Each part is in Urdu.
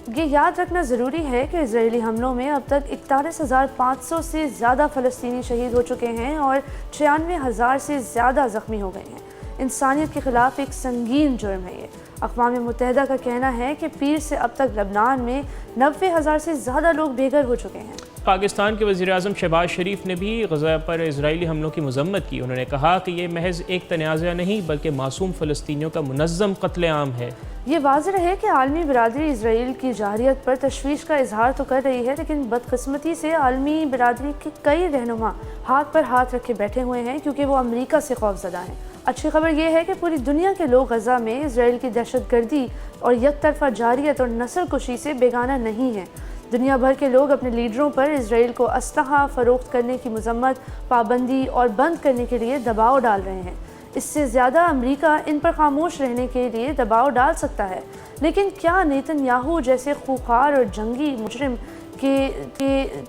یہ یاد رکھنا ضروری ہے کہ اسرائیلی حملوں میں اب تک 41,500 سے زیادہ فلسطینی شہید ہو چکے ہیں اور 96,000 سے زیادہ زخمی ہو گئے ہیں۔ انسانیت کے خلاف ایک سنگین جرم ہے یہ۔ اقوام متحدہ کا کہنا ہے کہ پیر سے اب تک لبنان میں 90,000 سے زیادہ لوگ بے گھر ہو چکے ہیں۔ پاکستان کے وزیر اعظم شہباز شریف نے بھی غزہ پر اسرائیلی حملوں کی مذمت کی۔ انہوں نے کہا کہ یہ محض ایک تنازعہ نہیں بلکہ معصوم فلسطینیوں کا منظم قتل عام ہے۔ یہ واضح ہے کہ عالمی برادری اسرائیل کی جارحیت پر تشویش کا اظہار تو کر رہی ہے، لیکن بدقسمتی سے عالمی برادری کے کئی رہنما ہاتھ پر ہاتھ رکھے بیٹھے ہوئے ہیں کیونکہ وہ امریکہ سے خوفزدہ ہیں۔ اچھی خبر یہ ہے کہ پوری دنیا کے لوگ غزہ میں اسرائیل کی دہشت گردی اور یک طرفہ جارحیت اور نسل کشی سے بیگانہ نہیں ہیں۔ دنیا بھر کے لوگ اپنے لیڈروں پر اسرائیل کو اسلحہ فروخت کرنے کی مذمت، پابندی اور بند کرنے کے لیے دباؤ ڈال رہے ہیں۔ اس سے زیادہ امریکہ ان پر خاموش رہنے کے لیے دباؤ ڈال سکتا ہے، لیکن کیا نیتن یاہو جیسے خوخار اور جنگی مجرم کے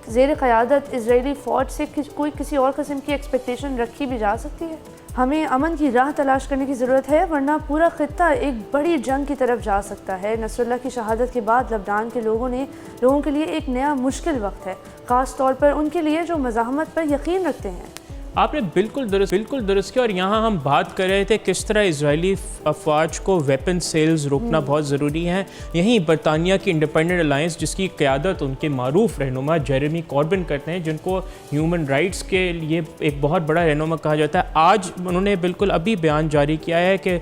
زیر قیادت اسرائیلی فوج سے کوئی کسی اور قسم کی ایکسپیکٹیشن رکھی بھی جا سکتی ہے؟ ہمیں امن کی راہ تلاش کرنے کی ضرورت ہے، ورنہ پورا خطہ ایک بڑی جنگ کی طرف جا سکتا ہے۔ نصر اللہ کی شہادت کے بعد لبنان کے لوگوں کے لیے ایک نیا مشکل وقت ہے، خاص طور پر ان کے لیے جو مزاحمت پر یقین رکھتے ہیں۔ آپ نے بالکل درست کیا، اور یہاں ہم بات کر رہے تھے کس طرح اسرائیلی افواج کو ویپن سیلز روکنا بہت ضروری ہے۔ یہیں برطانیہ کی انڈیپینڈنٹ الائنس، جس کی قیادت ان کے معروف رہنما جیریمی کوربن کرتے ہیں، جن کو ہیومن رائٹس کے لیے ایک بہت بڑا رہنما کہا جاتا ہے، آج انہوں نے بالکل ابھی بیان جاری کیا ہے کہ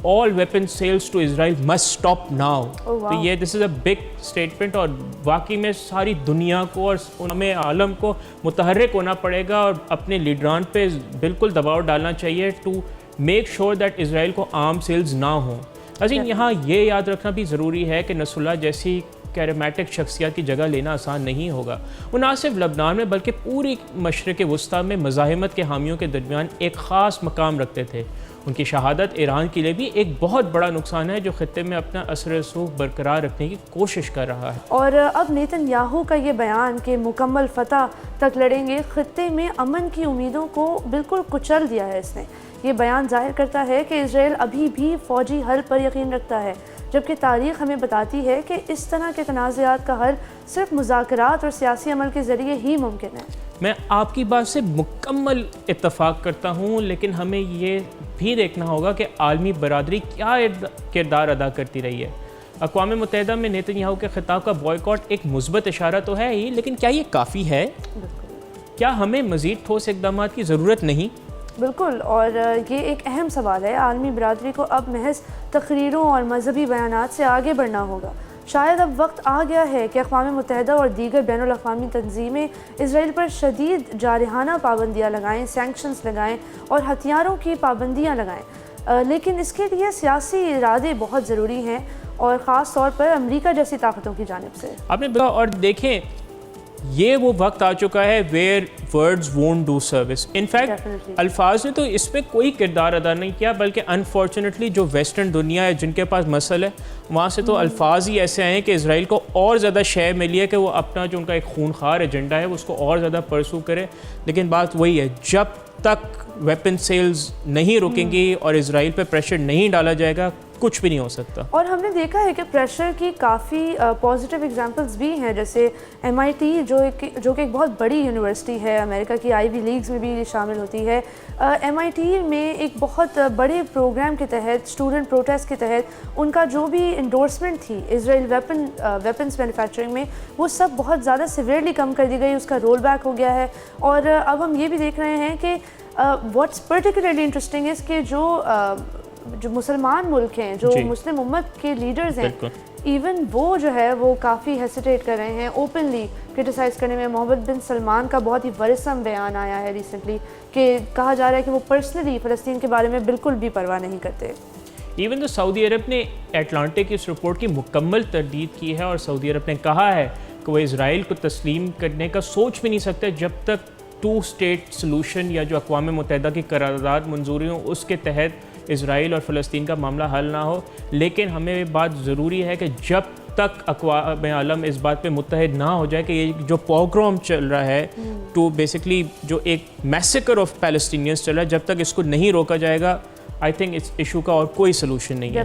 all weapon sales to Israel must stop now۔ تو یہ this is a big statement، اور واقعی میں ساری دنیا کو اور ہمیں عالم کو متحرک ہونا پڑے گا اور اپنے لیڈران پہ بالکل دباؤ ڈالنا چاہیے ٹو میک شور دیٹ اسرائیل کو آرم سیلز نہ ہوں۔ عظیم، یہاں یہ یاد رکھنا بھی ضروری ہے کہ نصر اللہ جیسی کیریمیٹک شخصیت کی جگہ لینا آسان نہیں ہوگا۔ وہ نہ صرف لبنان میں بلکہ پوری مشرق وسطیٰ میں مزاحمت کے حامیوں کے درمیان ایک خاص مقام رکھتے تھے۔ ان کی شہادت ایران کے لیے بھی ایک بہت بڑا نقصان ہے جو خطے میں اپنا اثر و رسوخ برقرار رکھنے کی کوشش کر رہا ہے۔ اور اب نیتن یاہو کا یہ بیان کہ مکمل فتح تک لڑیں گے، خطے میں امن کی امیدوں کو بالکل کچل دیا ہے اس نے۔ یہ بیان ظاہر کرتا ہے کہ اسرائیل ابھی بھی فوجی حل پر یقین رکھتا ہے، جبکہ تاریخ ہمیں بتاتی ہے کہ اس طرح کے تنازعات کا حل صرف مذاکرات اور سیاسی عمل کے ذریعے ہی ممکن ہے۔ میں آپ کی بات سے مکمل اتفاق کرتا ہوں، لیکن ہمیں یہ بھی دیکھنا ہوگا کہ عالمی برادری کیا کردار ادا کرتی رہی ہے۔ اقوام متحدہ میں نیتن یاہو کے خطاب کا بائیکاٹ ایک مثبت اشارہ تو ہے ہی، لیکن کیا یہ کافی ہے؟ کیا ہمیں مزید ٹھوس اقدامات کی ضرورت نہیں؟ بالکل، اور یہ ایک اہم سوال ہے۔ عالمی برادری کو اب محض تقریروں اور مذہبی بیانات سے آگے بڑھنا ہوگا۔ شاید اب وقت آ گیا ہے کہ اقوام متحدہ اور دیگر بین الاقوامی تنظیمیں اسرائیل پر شدید جارحانہ پابندیاں لگائیں، سینکشنز لگائیں اور ہتھیاروں کی پابندیاں لگائیں، لیکن اس کے لیے سیاسی ارادے بہت ضروری ہیں، اور خاص طور پر امریکہ جیسی طاقتوں کی جانب سے۔ آپ نے اور دیکھیں، یہ وہ وقت آ چکا ہے where words won't do service۔ In fact الفاظ نے تو اس پہ کوئی کردار ادا نہیں کیا، بلکہ انفارچونیٹلی جو ویسٹرن دنیا ہے جن کے پاس مسئلہ ہے، وہاں سے تو الفاظ ہی ایسے ہیں کہ اسرائیل کو اور زیادہ شے ملی ہے کہ وہ اپنا جو ان کا ایک خونخوار ایجنڈا ہے اس کو اور زیادہ پرسو کرے۔ لیکن بات وہی ہے، جب تک ویپن سیلز نہیں رکیں گی اور اسرائیل پہ پریشر نہیں ڈالا جائے گا، کچھ بھی نہیں ہو سکتا۔ اور ہم نے دیکھا ہے کہ پریشر کی کافی پازیٹیو ایگزامپلز بھی ہیں، جیسے MIT جو کہ ایک بہت بڑی یونیورسٹی ہے، امریکہ کی آئیوی لیگز میں بھی شامل ہوتی ہے۔ MIT میں ایک بہت بڑے پروگرام کے تحت، اسٹوڈنٹ پروٹیسٹ کے تحت، ان کا جو بھی انڈورسمنٹ تھی اسرائیل ویپنز مینوفیکچرنگ میں، وہ سب بہت زیادہ سیویئرلی کم کر دی گئی، اس کا رول بیک ہو گیا ہے۔ اور اب ہم یہ بھی دیکھ رہے ہیں کہ واٹس پرٹیکولرلی انٹرسٹنگ ہے کہ جو مسلمان ملک ہیں، جو مسلم امت کے لیڈرز ہیں، ایون وہ جو ہے وہ کافی ہیسیٹیٹ کر رہے ہیں اوپنلی کرٹیسائز کرنے میں۔ محمد بن سلمان کا بہت ہی ورثم بیان آیا ہے ریسنٹلی کہ کہا جا رہا ہے کہ وہ پرسنلی فلسطین کے بارے میں بالکل بھی پرواہ نہیں کرتے۔ ایون تو سعودی عرب نے اٹلانٹک کی اس رپورٹ کی مکمل تردید کی ہے، اور سعودی عرب نے کہا ہے کہ وہ اسرائیل کو تسلیم کرنے کا سوچ بھی نہیں سکتے جب تک 2 اسٹیٹ سلوشن یا جو اقوام متحدہ کی قرارداد منظوری ہوں اس کے تحت اسرائیل اور فلسطین کا معاملہ حل نہ ہو۔ لیکن ہمیں بات ضروری ہے کہ جب تک اقوام عالم اس بات پہ متحد نہ ہو جائے کہ یہ جو پوگروم چل رہا ہے ٹو بیسکلی جو ایک میسیکر آف پیلسٹینینز چل رہا ہے، جب تک اس کو نہیں روکا جائے گا، آئی تھنک اس ایشو کا اور کوئی سلوشن نہیں ہے۔